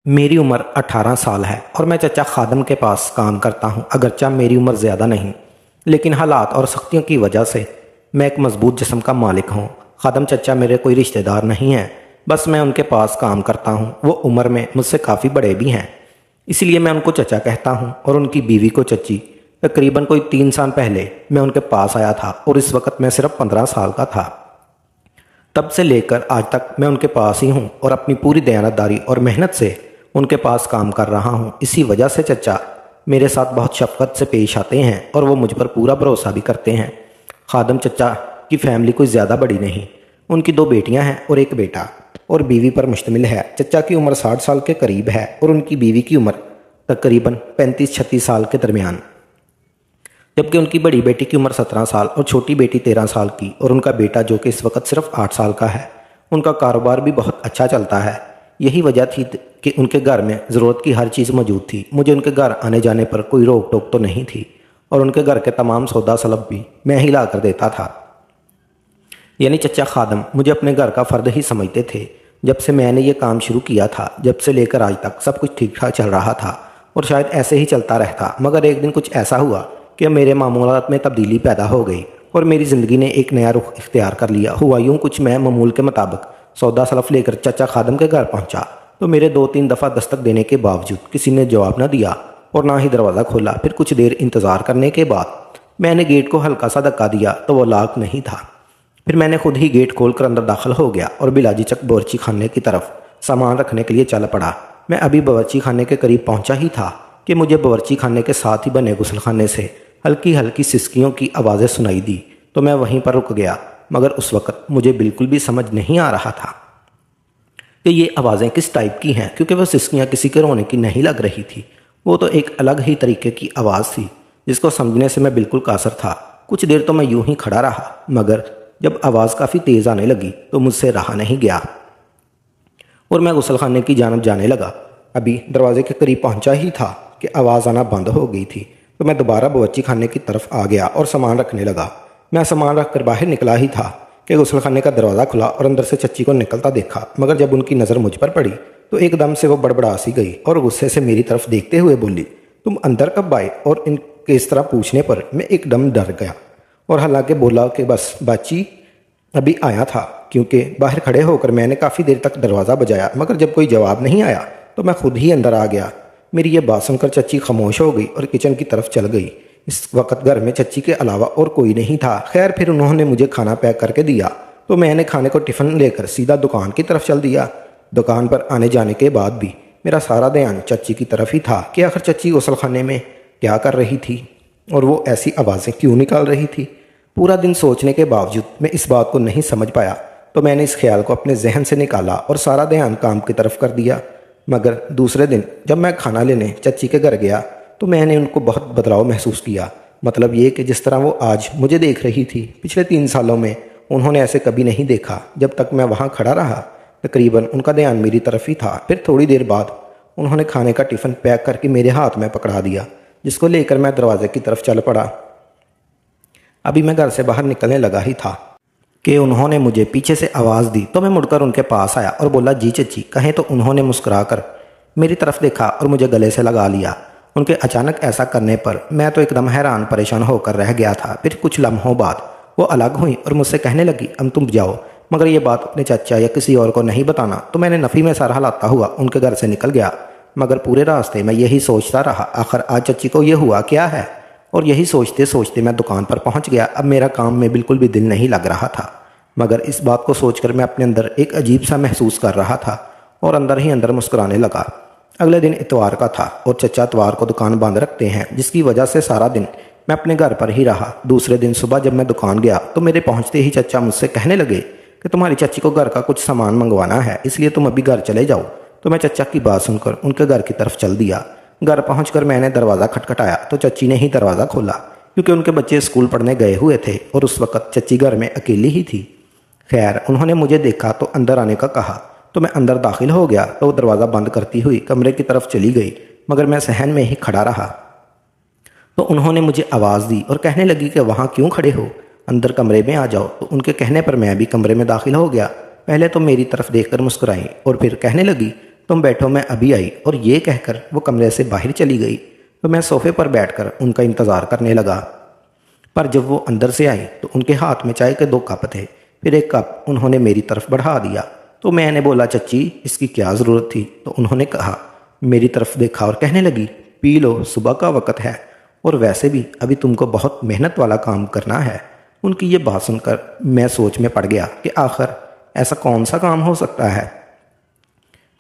میری عمر 18 سال ہے اور میں چچا خادم کے پاس کام کرتا ہوں۔ اگرچہ میری عمر زیادہ نہیں، لیکن حالات اور سختیوں کی وجہ سے میں ایک مضبوط جسم کا مالک ہوں۔ خادم چچا میرے کوئی رشتہ دار نہیں ہیں، بس میں ان کے پاس کام کرتا ہوں۔ وہ عمر میں مجھ سے کافی بڑے بھی ہیں، اس لیے میں ان کو چچا کہتا ہوں اور ان کی بیوی کو چچی۔ تقریباً کوئی 3 سال پہلے میں ان کے پاس آیا تھا اور اس وقت میں صرف 15 سال کا تھا۔ تب سے لے کر آج تک میں ان کے پاس ہی ہوں اور اپنی پوری دیانتداری اور محنت سے ان کے پاس کام کر رہا ہوں۔ اسی وجہ سے چچا میرے ساتھ بہت شفقت سے پیش آتے ہیں اور وہ مجھ پر پورا بھروسہ بھی کرتے ہیں۔ خادم چچا کی فیملی کوئی زیادہ بڑی نہیں، ان کی 2 بیٹیاں ہیں اور 1 بیٹا، اور بیوی پر مشتمل ہے۔ چچا کی عمر 60 سال کے قریب ہے اور ان کی بیوی کی عمر تقریباً 35-36 سال کے درمیان، جبکہ ان کی بڑی بیٹی کی عمر 17 سال اور چھوٹی بیٹی 13 سال کی، اور ان کا بیٹا جو کہ اس وقت صرف 8 سال کا ہے۔ ان کا کاروبار بھی بہت اچھا چلتا ہے۔ یہی وجہ تھی کہ ان کے گھر میں ضرورت کی ہر چیز موجود تھی۔ مجھے ان کے گھر آنے جانے پر کوئی روک ٹوک تو نہیں تھی اور ان کے گھر کے تمام سودا سلب بھی میں ہی لا کر دیتا تھا۔ یعنی چچا خادم مجھے اپنے گھر کا فرد ہی سمجھتے تھے۔ جب سے میں نے یہ کام شروع کیا تھا، جب سے لے کر آج تک سب کچھ ٹھیک ٹھاک چل رہا تھا اور شاید ایسے ہی چلتا رہتا، مگر ایک دن کچھ ایسا ہوا کہ میرے معمولات میں تبدیلی پیدا ہو گئی اور میری زندگی نے ایک نیا رخ اختیار کر لیا۔ ہوا یوں کچھ میں معمول کے مطابق سودا سلف لے کر چچا خادم کے گھر پہنچا تو میرے 2-3 دفعہ دستک دینے کے باوجود کسی نے جواب نہ دیا اور نہ ہی دروازہ کھولا۔ پھر کچھ دیر انتظار کرنے کے بعد میں نے گیٹ کو ہلکا سا دھکا دیا تو وہ لاک نہیں تھا۔ پھر میں نے خود ہی گیٹ کھول کر اندر داخل ہو گیا اور بلا جھجک باورچی خانے کی طرف سامان رکھنے کے لیے چل پڑا۔ میں ابھی باورچی خانے کے قریب پہنچا ہی تھا کہ مجھے باورچی خانے کے ساتھ ہی بنے غسل خانے سے ہلکی ہلکی سسکیوں کی آوازیں سنائی دی تو میں وہیں پر رک گیا، مگر اس وقت مجھے بالکل بھی سمجھ نہیں آ رہا تھا کہ یہ آوازیں کس ٹائپ کی ہیں، کیونکہ وہ سسکیاں کسی کے رونے کی نہیں لگ رہی تھی۔ وہ تو ایک الگ ہی طریقے کی آواز تھی جس کو سمجھنے سے میں بالکل قاصر تھا۔ کچھ دیر تو میں یوں ہی کھڑا رہا، مگر جب آواز کافی تیز آنے لگی تو مجھ سے رہا نہیں گیا اور میں غسل خانے کی جانب جانے لگا۔ ابھی دروازے کے قریب پہنچا ہی تھا کہ آواز آنا بند ہو گئی تھی، تو میں دوبارہ باورچی خانے کی طرف آ گیا اور سامان رکھنے لگا۔ میں سامان رکھ کر باہر نکلا ہی تھا کہ غسل خانے کا دروازہ کھلا اور اندر سے چچی کو نکلتا دیکھا، مگر جب ان کی نظر مجھ پر پڑی تو ایک دم سے وہ بڑبڑا سی گئی اور غصے سے میری طرف دیکھتے ہوئے بولی، تم اندر کب آئے؟ اور ان کے اس طرح پوچھنے پر میں ایک دم ڈر گیا اور حالانکہ بولا کہ بس باچی ابھی آیا تھا، کیونکہ باہر کھڑے ہو کر میں نے کافی دیر تک دروازہ بجایا، مگر جب کوئی جواب نہیں آیا تو میں خود ہی اندر آ گیا۔ میری یہ بات سن کر چچی خاموش ہو گئی اور کچن کی طرف چل گئی۔ اس وقت گھر میں چچی کے علاوہ اور کوئی نہیں تھا۔ خیر پھر انہوں نے مجھے کھانا پیک کر کے دیا تو میں نے کھانے کو ٹفن لے کر سیدھا دکان کی طرف چل دیا۔ دکان پر آنے جانے کے بعد بھی میرا سارا دھیان چچی کی طرف ہی تھا کہ آخر چچی غسل خانے میں کیا کر رہی تھی اور وہ ایسی آوازیں کیوں نکال رہی تھی۔ پورا دن سوچنے کے باوجود میں اس بات کو نہیں سمجھ پایا، تو میں نے اس خیال کو اپنے ذہن سے نکالا اور سارا دھیان کام کی طرف کر دیا۔ مگر دوسرے دن جب میں کھانا لینے چچی کے گھر گیا تو میں نے ان کو بہت بدلاؤ محسوس کیا۔ مطلب یہ کہ جس طرح وہ آج مجھے دیکھ رہی تھی، پچھلے 3 سالوں میں انہوں نے ایسے کبھی نہیں دیکھا۔ جب تک میں وہاں کھڑا رہا تقریباً ان کا دھیان میری طرف ہی تھا۔ پھر تھوڑی دیر بعد انہوں نے کھانے کا ٹفن پیک کر کے میرے ہاتھ میں پکڑا دیا، جس کو لے کر میں دروازے کی طرف چل پڑا۔ ابھی میں گھر سے باہر نکلنے لگا ہی تھا کہ انہوں نے مجھے پیچھے سے آواز دی تو میں مڑ کر ان کے پاس آیا اور بولا، جی چچی کہیں، تو انہوں نے مسکرا کر میری طرف دیکھا اور مجھے گلے سے لگا لیا۔ ان کے اچانک ایسا کرنے پر میں تو ایک دم حیران پریشان ہو کر رہ گیا تھا۔ پھر کچھ لمحوں بعد وہ الگ ہوئی اور مجھ سے کہنے لگی، اب تم جاؤ، مگر یہ بات اپنے چچا یا کسی اور کو نہیں بتانا۔ تو میں نے نفی میں سر ہلاتا ہوا ان کے گھر سے نکل گیا، مگر پورے راستے میں یہی سوچتا رہا، آخر آج چچی کو یہ ہوا کیا ہے؟ اور یہی سوچتے سوچتے میں دکان پر پہنچ گیا۔ اب میرا کام میں بالکل بھی دل نہیں لگ رہا تھا، مگر اس بات کو سوچ کر میں اپنے اندر ایک عجیب سا محسوس کر رہا تھا اور اندر ہی اندر مسکرانے لگا۔ اگلے دن اتوار کا تھا اور چچا اتوار کو دکان بند رکھتے ہیں، جس کی وجہ سے سارا دن میں اپنے گھر پر ہی رہا۔ دوسرے دن صبح جب میں دکان گیا تو میرے پہنچتے ہی چچا مجھ سے کہنے لگے کہ تمہاری چچی کو گھر کا کچھ سامان منگوانا ہے، اس لیے تم ابھی گھر چلے جاؤ۔ تو میں چچا کی بات سن کر ان کے گھر کی طرف چل دیا۔ گھر پہنچ کر میں نے دروازہ کھٹکھٹایا تو چچی نے ہی دروازہ کھولا، کیونکہ ان کے بچے اسکول پڑھنے گئے ہوئے تھے اور اس وقت چچی گھر میں اکیلی ہی تھی۔ خیر انہوں نے مجھے دیکھا تو اندر آنے کا کہا تو میں اندر داخل ہو گیا تو وہ دروازہ بند کرتی ہوئی کمرے کی طرف چلی گئی، مگر میں صحن میں ہی کھڑا رہا۔ تو انہوں نے مجھے آواز دی اور کہنے لگی کہ وہاں کیوں کھڑے ہو، اندر کمرے میں آ جاؤ۔ تو ان کے کہنے پر میں بھی کمرے میں داخل ہو گیا۔ پہلے تو میری طرف دیکھ کر مسکرائی اور پھر کہنے لگی، تم بیٹھو میں ابھی آئی، اور یہ کہہ کر وہ کمرے سے باہر چلی گئی تو میں صوفے پر بیٹھ کر ان کا انتظار کرنے لگا۔ پر جب وہ اندر سے آئی تو ان کے ہاتھ میں چائے کے 2 کپ تھے۔ پھر ایک کپ انہوں نے میری طرف بڑھا دیا تو میں نے بولا چچی اس کی کیا ضرورت تھی؟ تو انہوں نے کہا، میری طرف دیکھا اور کہنے لگی، پی لو، صبح کا وقت ہے اور ویسے بھی ابھی تم کو بہت محنت والا کام کرنا ہے۔ ان کی یہ بات سن کر میں سوچ میں پڑ گیا کہ آخر ایسا کون سا کام ہو سکتا ہے۔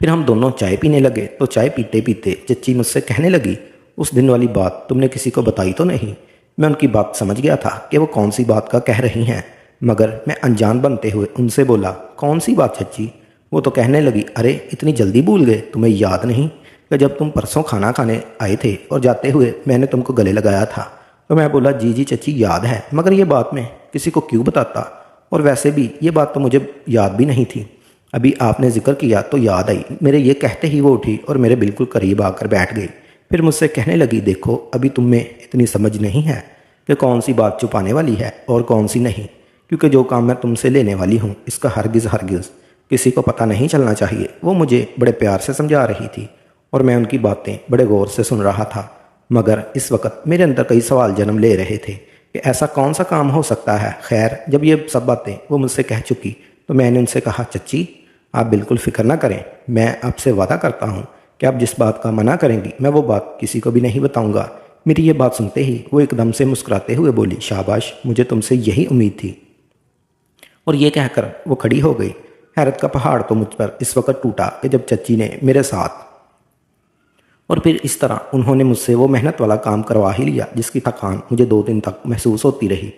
پھر ہم دونوں چائے پینے لگے تو چائے پیتے پیتے چچی مجھ سے کہنے لگی، اس دن والی بات تم نے کسی کو بتائی تو نہیں؟ میں ان کی بات سمجھ گیا تھا کہ وہ کون سی بات کا کہہ رہی ہیں، مگر میں انجان بنتے ہوئے ان سے بولا، کون سی بات چچی؟ وہ تو کہنے لگی، ارے اتنی جلدی بھول گئے، تمہیں یاد نہیں کہ جب تم پرسوں کھانا کھانے آئے تھے اور جاتے ہوئے میں نے تم کو گلے لگایا تھا؟ تو میں بولا، جی چچی یاد ہے، مگر یہ بات میں کسی کو کیوں بتاتا، اور ویسے بھی یہ بات تو مجھے یاد بھی نہیں تھی، ابھی آپ نے ذکر کیا تو یاد آئی۔ میرے یہ کہتے ہی وہ اٹھی اور میرے بالکل قریب آ کر بیٹھ گئی۔ پھر مجھ سے کہنے لگی، دیکھو ابھی تم میں اتنی سمجھ نہیں ہے کہ کون سی بات چھپانے والی ہے اور کون سی نہیں، کیونکہ جو کام میں تم سے لینے والی ہوں اس کا ہرگز کسی کو پتہ نہیں چلنا چاہیے۔ وہ مجھے بڑے پیار سے سمجھا رہی تھی اور میں ان کی باتیں بڑے غور سے سن رہا تھا، مگر اس وقت میرے اندر کئی سوال جنم لے رہے تھے کہ ایسا کون سا کام ہو سکتا ہے۔ خیر، جب یہ سب باتیں وہ مجھ سے کہہ چکی تو میں نے ان سے کہا، چچی آپ بالکل فکر نہ کریں، میں آپ سے وعدہ کرتا ہوں کہ آپ جس بات کا منع کریں گی میں وہ بات کسی کو بھی نہیں بتاؤں گا۔ میری یہ بات سنتے ہی وہ ایک دم سے مسکراتے ہوئے بولی، شاباش، مجھے تم سے یہی امید تھی۔ اور یہ کہہ کر وہ کھڑی ہو گئی۔ حیرت کا پہاڑ تو مجھ پر اس وقت ٹوٹا کہ جب چچی نے میرے ساتھ، اور پھر اس طرح انہوں نے مجھ سے وہ محنت والا کام کروا ہی لیا جس کی تھکان مجھے 2 دن تک محسوس ہوتی رہی۔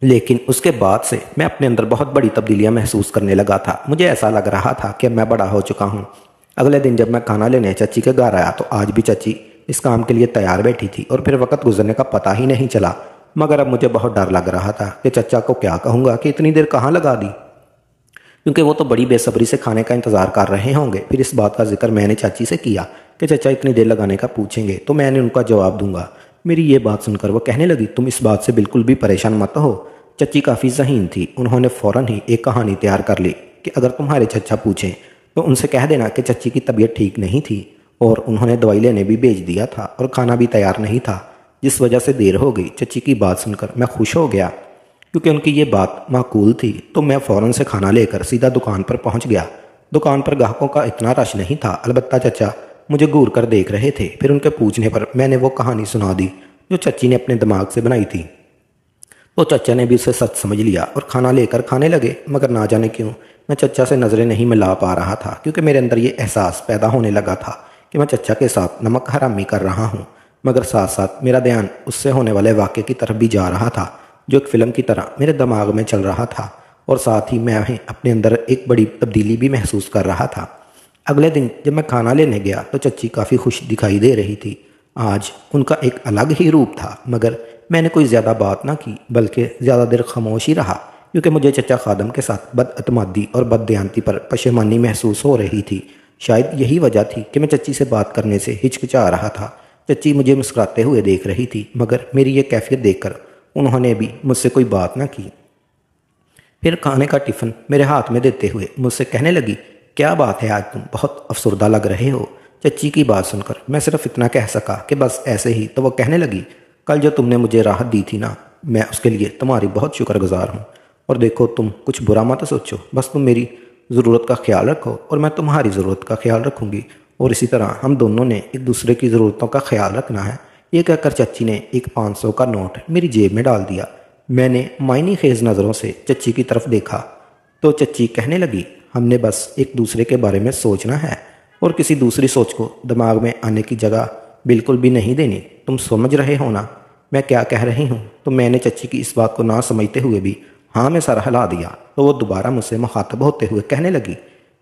لیکن اس کے بعد سے میں اپنے اندر بہت بڑی تبدیلیاں محسوس کرنے لگا تھا۔ مجھے ایسا لگ رہا تھا کہ میں بڑا ہو چکا ہوں۔ اگلے دن جب میں کھانا لینے چچی کے گھر آیا تو آج بھی چچی اس کام کے لیے تیار بیٹھی تھی اور پھر وقت گزرنے کا پتہ ہی نہیں چلا، مگر اب مجھے بہت ڈر لگ رہا تھا کہ چچا کو کیا کہوں گا کہ اتنی دیر کہاں لگا دی، کیونکہ وہ تو بڑی بے صبری سے کھانے کا انتظار کر رہے ہوں گے۔ پھر اس بات کا ذکر میں نے چاچی سے کیا کہ چچا اتنی دیر لگانے کا پوچھیں گے تو میں نے ان کا جواب دوں گا۔ میری یہ بات سن کر وہ کہنے لگی، تم اس بات سے بالکل بھی پریشان مت ہو۔ چچی کافی ذہین تھی، انہوں نے فوراً ہی ایک کہانی تیار کر لی کہ اگر تمہارے چچا پوچھیں تو ان سے کہہ دینا کہ چچی کی طبیعت ٹھیک نہیں تھی اور انہوں نے دوائی لینے بھی بھیج دیا تھا اور کھانا بھی تیار نہیں تھا، جس وجہ سے دیر ہو گئی۔ چچی کی بات سن کر میں خوش ہو گیا کیونکہ ان کی یہ بات معقول تھی، تو میں فوراً سے کھانا لے کر سیدھا دکان پر پہنچ گیا۔ دکان پر گاہکوں کا اتنا رش نہیں تھا، البتہ چچا مجھے گور کر دیکھ رہے تھے۔ پھر ان کے پوچھنے پر میں نے وہ کہانی سنا دی جو چچی نے اپنے دماغ سے بنائی تھی، تو چچا نے بھی اسے سچ سمجھ لیا اور کھانا لے کر کھانے لگے، مگر نہ جانے کیوں میں چچا سے نظریں نہیں ملا پا رہا تھا، کیونکہ میرے اندر یہ احساس پیدا ہونے لگا تھا کہ میں چچا کے ساتھ نمک حرامی کر رہا ہوں، مگر ساتھ ساتھ میرا دھیان اس سے ہونے والے واقعے کی طرف بھی جا رہا تھا جو ایک فلم کی طرح میرے دماغ میں چل رہا تھا، اور ساتھ ہی میں اپنے اندر ایک بڑی تبدیلی بھی محسوس کر رہا تھا۔ اگلے دن جب میں کھانا لینے گیا تو چچی کافی خوش دکھائی دے رہی تھی۔ آج ان کا ایک الگ ہی روپ تھا، مگر میں نے کوئی زیادہ بات نہ کی بلکہ زیادہ دیر خاموش ہی رہا، کیونکہ مجھے چچا خادم کے ساتھ بد اعتمادی اور بد دیانتی پر پشیمانی محسوس ہو رہی تھی۔ شاید یہی وجہ تھی کہ میں چچی سے بات کرنے سے ہچکچا رہا تھا۔ چچی مجھے مسکراتے ہوئے دیکھ رہی تھی، مگر میری یہ کیفیت دیکھ کر انہوں نے بھی مجھ سے کوئی بات نہ کی۔ پھر کھانے کا ٹفن میرے ہاتھ میں دیتے ہوئے مجھ سے کہنے لگی، کیا بات ہے آج تم بہت افسردہ لگ رہے ہو؟ چچی کی بات سن کر میں صرف اتنا کہہ سکا کہ بس ایسے ہی، تو وہ کہنے لگی، کل جو تم نے مجھے راحت دی تھی نا، میں اس کے لیے تمہاری بہت شکر گزار ہوں، اور دیکھو تم کچھ برا مت سوچو، بس تم میری ضرورت کا خیال رکھو اور میں تمہاری ضرورت کا خیال رکھوں گی، اور اسی طرح ہم دونوں نے ایک دوسرے کی ضرورتوں کا خیال رکھنا ہے۔ یہ کہہ کر چچی نے ایک 500 کا نوٹ میری جیب میں ڈال دیا۔ میں نے معنی خیز نظروں سے چچی کی طرف دیکھا تو چچی کہنے لگی، ہم نے بس ایک دوسرے کے بارے میں سوچنا ہے اور کسی دوسری سوچ کو دماغ میں آنے کی جگہ بالکل بھی نہیں دینی۔ تم سمجھ رہے ہو نا میں کیا کہہ رہی ہوں؟ تو میں نے چچی کی اس بات کو نہ سمجھتے ہوئے بھی ہاں میں سر ہلا دیا، تو وہ دوبارہ مجھ سے مخاطب ہوتے ہوئے کہنے لگی،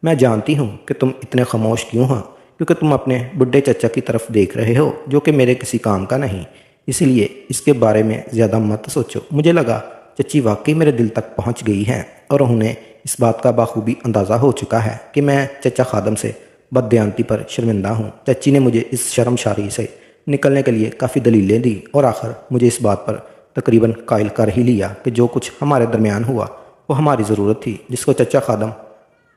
میں جانتی ہوں کہ تم اتنے خاموش کیوں ہو، کیونکہ تم اپنے بڈھے چچا کی طرف دیکھ رہے ہو جو کہ میرے کسی کام کا نہیں، اسی لیے اس کے بارے میں زیادہ مت سوچو۔ مجھے لگا چچی واقعی میرے دل تک پہنچ گئی ہیں اور انہیں اس بات کا بخوبی اندازہ ہو چکا ہے کہ میں چچا خادم سے بددیانتی پر شرمندہ ہوں۔ چچی نے مجھے اس شرمساری سے نکلنے کے لیے کافی دلیلیں دی اور آخر مجھے اس بات پر تقریباً قائل کر ہی لیا کہ جو کچھ ہمارے درمیان ہوا وہ ہماری ضرورت تھی، جس کو چچا خادم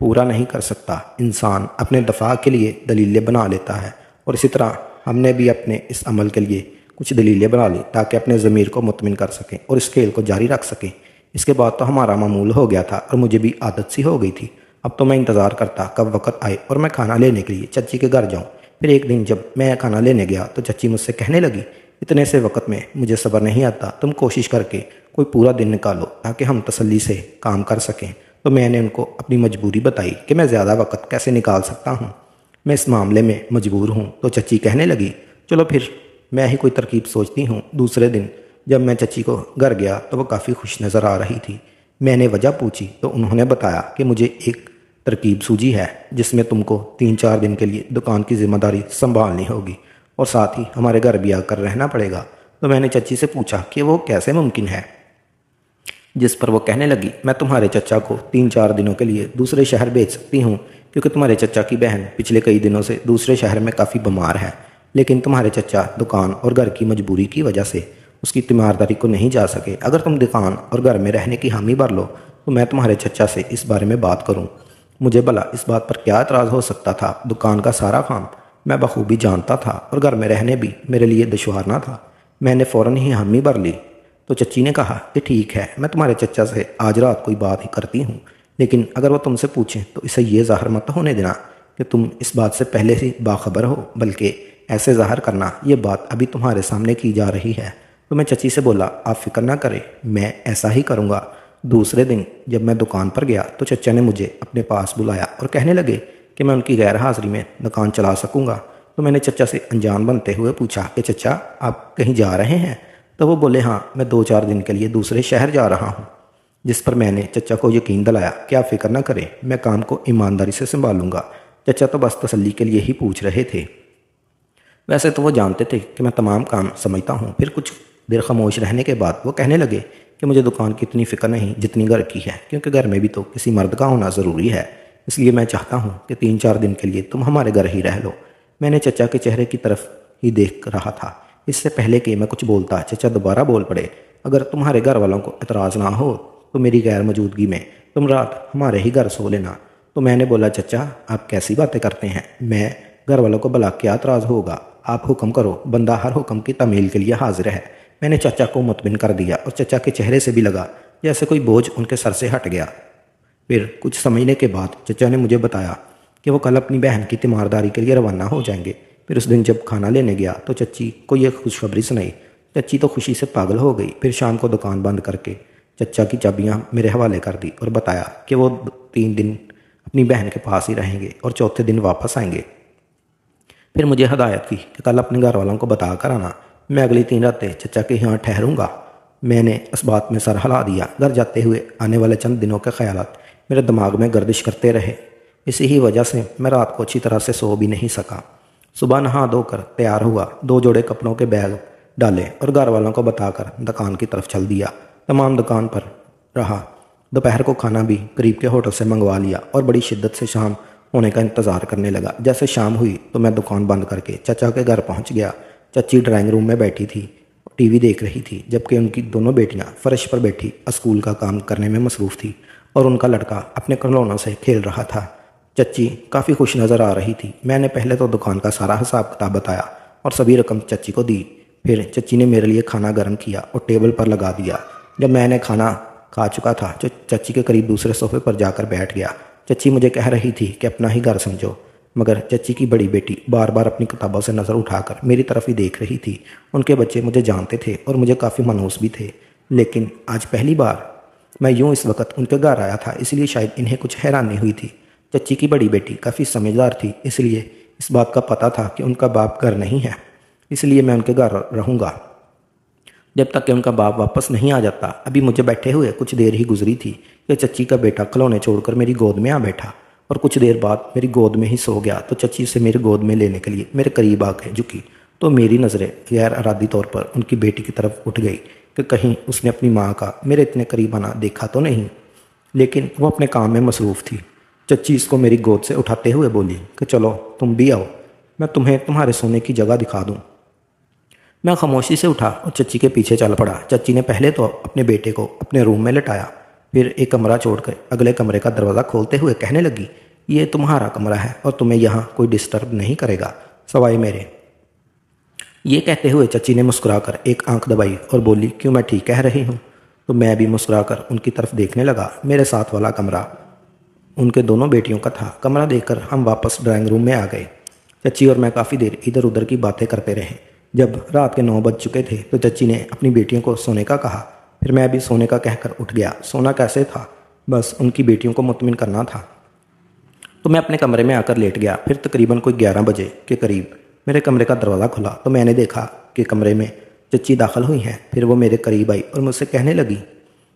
پورا نہیں کر سکتا۔ انسان اپنے دفاع کے لیے دلیلیں بنا لیتا ہے، اور اسی طرح ہم نے بھی اپنے اس عمل کے لیے کچھ دلیلیں بنا لی تاکہ اپنے ضمیر کو مطمئن کر سکیں اور اس کھیل کو جاری رکھ سکیں۔ اس کے بعد تو ہمارا معمول ہو گیا تھا اور مجھے بھی عادت سی ہو گئی تھی۔ اب تو میں انتظار کرتا کب وقت آئے اور میں کھانا لینے کے لیے چچی کے گھر جاؤں۔ پھر ایک دن جب میں کھانا لینے گیا تو چچی مجھ سے کہنے لگی، اتنے سے وقت میں مجھے صبر نہیں آتا، تم کوشش کر کے کوئی پورا دن نکالو تاکہ ہم تسلی سے کام کر سکیں۔ تو میں نے ان کو اپنی مجبوری بتائی کہ میں زیادہ وقت کیسے نکال سکتا ہوں، میں اس معاملے میں مجبور ہوں۔ تو چچی کہنے لگی، چلو پھر میں ہی کوئی ترکیب سوچتی ہوں۔ دوسرے دن جب میں چچی کو گھر گیا تو وہ کافی خوش نظر آ رہی تھی۔ میں نے وجہ پوچھی تو انہوں نے بتایا کہ مجھے ایک ترکیب سوجی ہے جس میں تم کو 3-4 دن کے لیے دکان کی ذمہ داری سنبھالنی ہوگی اور ساتھ ہی ہمارے گھر بھی آ کر رہنا پڑے گا۔ تو میں نے چچی سے پوچھا کہ وہ کیسے ممکن ہے، جس پر وہ کہنے لگی، میں تمہارے چچا کو 3-4 دنوں کے لیے دوسرے شہر بھیج سکتی ہوں کیونکہ تمہارے چچا کی بہن پچھلے کئی دنوں سے دوسرے شہر میں کافی بیمار ہے، لیکن تمہارے چچا دکان اور گھر کی مجبوری کی وجہ سے اس کی تیمارداری کو نہیں جا سکے۔ اگر تم دکان اور گھر میں رہنے کی حامی بھر لو تو میں تمہارے چچا سے اس بارے میں بات کروں۔ مجھے بھلا اس بات پر کیا اعتراض ہو سکتا تھا؟ دکان کا سارا کام میں بخوبی جانتا تھا اور گھر میں رہنے بھی میرے لیے دشوار نہ تھا۔ میں نے فوراً ہی حامی بھر لی۔ تو چچی نے کہا کہ ٹھیک ہے، میں تمہارے چچا سے آج رات کوئی بات ہی کرتی ہوں، لیکن اگر وہ تم سے پوچھیں تو اسے یہ ظاہر مت ہونے دینا کہ تم اس بات سے پہلے سے باخبر ہو، بلکہ ایسے ظاہر کرنا یہ بات ابھی تمہارے سامنے کی جا رہی ہے۔ تو میں چچی سے بولا، آپ فکر نہ کریں، میں ایسا ہی کروں گا۔ دوسرے دن جب میں دکان پر گیا تو چچا نے مجھے اپنے پاس بلایا اور کہنے لگے کہ میں ان کی غیر حاضری میں دکان چلا سکوں گا۔ تو میں نے چچا سے انجان بنتے ہوئے پوچھا کہ چچا آپ کہیں جا رہے ہیں؟ تو وہ بولے، ہاں میں 2-4 دن کے لیے دوسرے شہر جا رہا ہوں، جس پر میں نے چچا کو یقین دلایا کہ آپ فکر نہ کریں، میں کام کو ایمانداری سے سنبھالوں گا۔ چچا تو بس تسلی کے لیے ہی پوچھ رہے تھے، ویسے تو وہ جانتے تھے کہ میں تمام کام سمجھتا ہوں۔ پھر کچھ دیر خاموش رہنے کے بعد وہ کہنے لگے کہ مجھے دکان کی اتنی فکر نہیں جتنی گھر کی ہے، کیونکہ گھر میں بھی تو کسی مرد کا ہونا ضروری ہے، اس لیے میں چاہتا ہوں کہ 3-4 دن کے لیے تم ہمارے گھر ہی رہ لو۔ میں نے چچا کے چہرے کی طرف ہی دیکھ رہا تھا۔ اس سے پہلے کہ میں کچھ بولتا چچا دوبارہ بول پڑے، اگر تمہارے گھر والوں کو اعتراض نہ ہو تو میری غیر موجودگی میں تم رات ہمارے ہی گھر سو لینا۔ تو میں نے بولا، چچا آپ کیسی باتیں کرتے ہیں، میں گھر والوں کو بھلا کیا اعتراض ہوگا، آپ حکم کرو، بندہ ہر حکم کی تعمیل کے لیے حاضر ہے۔ میں نے چچا کو مطمئن کر دیا اور چچا کے چہرے سے بھی لگا جیسے کوئی بوجھ ان کے سر سے ہٹ گیا۔ پھر کچھ سمجھنے کے بعد چچا نے مجھے بتایا کہ وہ کل اپنی بہن کی تیمارداری کے لیے روانہ ہو جائیں گے۔ پھر اس دن جب کھانا لینے گیا تو چچی کو یہ خوشخبری سنائی۔ چچی تو خوشی سے پاگل ہو گئی۔ پھر شام کو دکان بند کر کے چچا کی چابیاں میرے حوالے کر دی اور بتایا کہ وہ 3 دن اپنی بہن کے پاس ہی رہیں گے اور چوتھے دن واپس آئیں گے۔ پھر مجھے ہدایت کی کہ کل اپنے گھر والوں کو بتا کر آنا، میں اگلی 3 راتیں چچا کے یہاں ٹھہروں گا۔ میں نے اس بات میں سر ہلا دیا۔ گھر جاتے ہوئے آنے والے چند دنوں کے خیالات میرے دماغ میں گردش کرتے رہے۔ اسی ہی وجہ سے میں رات کو اچھی طرح سے سو بھی نہیں سکا۔ صبح نہا دھو کر تیار ہوا، 2 جوڑے کپڑوں کے بیگ ڈالے اور گھر والوں کو بتا کر دکان کی طرف چل دیا۔ تمام دکان پر رہا۔ دوپہر کو کھانا بھی قریب کے ہوٹل سے منگوا لیا اور بڑی شدت سے شام ہونے کا انتظار کرنے لگا۔ جیسے شام ہوئی تو میں دکان بند کر کے چچا کے گھر پہنچ گیا۔ چچی ڈرائنگ روم میں بیٹھی تھی، ٹی وی دیکھ رہی تھی، جبکہ ان کی دونوں بیٹیاں فرش پر بیٹھی اسکول کا کام کرنے میں مصروف تھی اور ان کا لڑکا اپنے کھلونوں سے کھیل رہا تھا۔ چچی کافی خوش نظر آ رہی تھی۔ میں نے پہلے تو دکان کا سارا حساب کتاب بتایا اور سبھی رقم چچی کو دی۔ پھر چچی نے میرے لیے کھانا گرم کیا اور ٹیبل پر لگا دیا۔ جب میں نے کھانا کھا چکا تھا تو چچی کے قریب دوسرے صوفے پر جا کر بیٹھ گیا۔ چچی مجھے کہہ رہی تھی کہ اپنا ہی گھر سمجھو، مگر چچی کی بڑی بیٹی بار بار اپنی کتابوں سے نظر اٹھا کر میری طرف ہی دیکھ رہی تھی۔ ان کے بچے مجھے جانتے تھے اور مجھے کافی مانوس بھی تھے، لیکن آج پہلی بار میں یوں اس وقت ان کے گھر آیا تھا، اس لیے شاید انہیں کچھ حیرانی ہوئی تھی۔ چچی کی بڑی بیٹی کافی سمجھدار تھی، اس لیے اس بات کا پتہ تھا کہ ان کا باپ گھر نہیں ہے، اس لیے میں ان کے گھر رہوں گا جب تک کہ ان کا باپ واپس نہیں آ جاتا۔ ابھی مجھے بیٹھے ہوئے کچھ دیر ہی گزری تھی کہ چچی کا بیٹا کھلونے چھوڑ کر میری گود میں آ بیٹھا اور کچھ دیر بعد میری گود میں ہی سو گیا۔ تو چچی سے میری گود میں لینے کے لیے میرے قریب آ کے جھکی تو میری نظریں غیر ارادی طور پر ان کی بیٹی کی طرف اٹھ گئی کہ کہیں اس نے اپنی ماں کا میرے اتنے قریب آنا دیکھا تو نہیں، لیکن وہ اپنے کام میں مصروف تھی۔ چچی اس کو میری گود سے اٹھاتے ہوئے بولی کہ چلو تم بھی آؤ، میں تمہیں تمہارے سونے کی جگہ دکھا دوں۔ میں خاموشی سے اٹھا اور چچی کے پیچھے چل پڑا۔ چچی نے پہلے تو اپنے بیٹے کو اپنے روم میں لٹایا، پھر ایک کمرہ چھوڑ کر اگلے کمرے کا دروازہ کھولتے ہوئے کہنے لگی، یہ تمہارا کمرہ ہے اور تمہیں یہاں کوئی ڈسٹرب نہیں کرے گا سوائے میرے۔ یہ کہتے ہوئے چچی نے مسکرا کر ایک آنکھ دبائی اور بولی، کیوں میں ٹھیک کہہ رہی ہوں؟ تو میں بھی مسکرا کر ان کی طرف دیکھنے لگا۔ میرے ساتھ والا کمرہ ان کے دونوں بیٹیوں کا تھا۔ کمرہ دیکھ کر ہم واپس ڈرائنگ روم میں آ گئے۔ چچی اور میں کافی دیر ادھر ادھر کی باتیں کرتے رہے۔ جب رات کے 9 بج چکے تھے تو چچی نے اپنی بیٹیوں کو سونے کا کہا، پھر میں بھی سونے کا کہہ کر اٹھ گیا۔ سونا کیسے تھا؟ بس ان کی بیٹیوں کو مطمئن کرنا تھا۔ تو میں اپنے کمرے میں آ کر لیٹ گیا۔ پھر تقریباً کوئی 11 بجے کے قریب میرے کمرے کا دروازہ کھلا تو میں نے دیکھا کہ کمرے میں چچی داخل ہوئی ہیں۔ پھر وہ میرے قریب آئی اور مجھ سے کہنے لگی،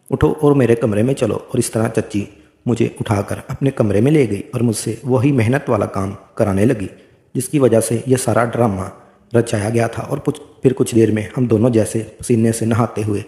اٹھو اور میرے کمرے میں چلو۔ اور اس طرح چچی مجھے اٹھا کر اپنے کمرے میں لے گئی اور مجھ سے وہی محنت والا کام کرانے لگی جس کی وجہ سے یہ سارا ڈرامہ رچایا گیا تھا۔ اور پھر کچھ دیر میں ہم دونوں جیسے پسینے سے نہاتے ہوئے